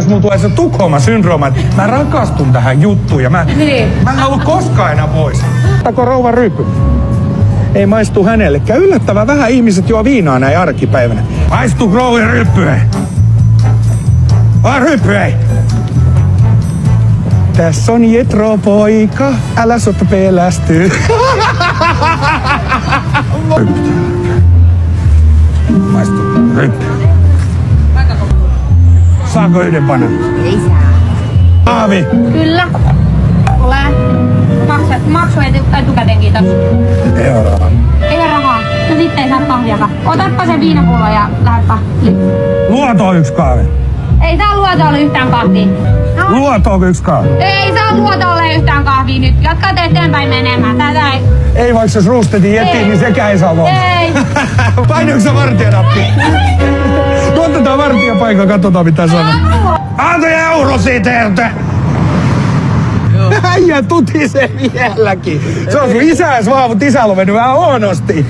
jos mulla tulee se Tukholma-syndrooma, että mä rakastun tähän juttuun ja mä en halua koskaan enää pois. Tako rouva rypy? Ei maistu hänellekään. Yllättävän vähän ihmiset juo viinaa näin arkipäivänä. Maistu rouva ryppy, ei? Ryppy, ei? Tässä on Jetro poika, älä sota pelästyy. Maistu ryppy. Saanko yhden panan? Ei saa. Aavi. Kyllä. Ole. Maksu etukäteen, kiitos. Ei ole rahaa. Ei ole rahaa. No sitten ei saa kahviakaan. Otappa se viinapullo ja lähdepä. Luoto yksi kahvi. Ei saa luotolle yhtään kahvia. No. Luotoako yksi kahvi? Ei saa luotolle yhtään kahvia nyt. Jatkaa eteenpäin menemään. Tätä ei. Ei vaikka jos ruustetin jetiin, niin sekään ei saa luotoa. Ei. Painoiko sä vartijanappi? Otetaan vartijapaikka, katsotaan mitä sanoo. Anto euro siitä, että... Äijä tutisee vieläkin. Se on sun isäs vaan, mutta isällä on mennyt vähän huonosti.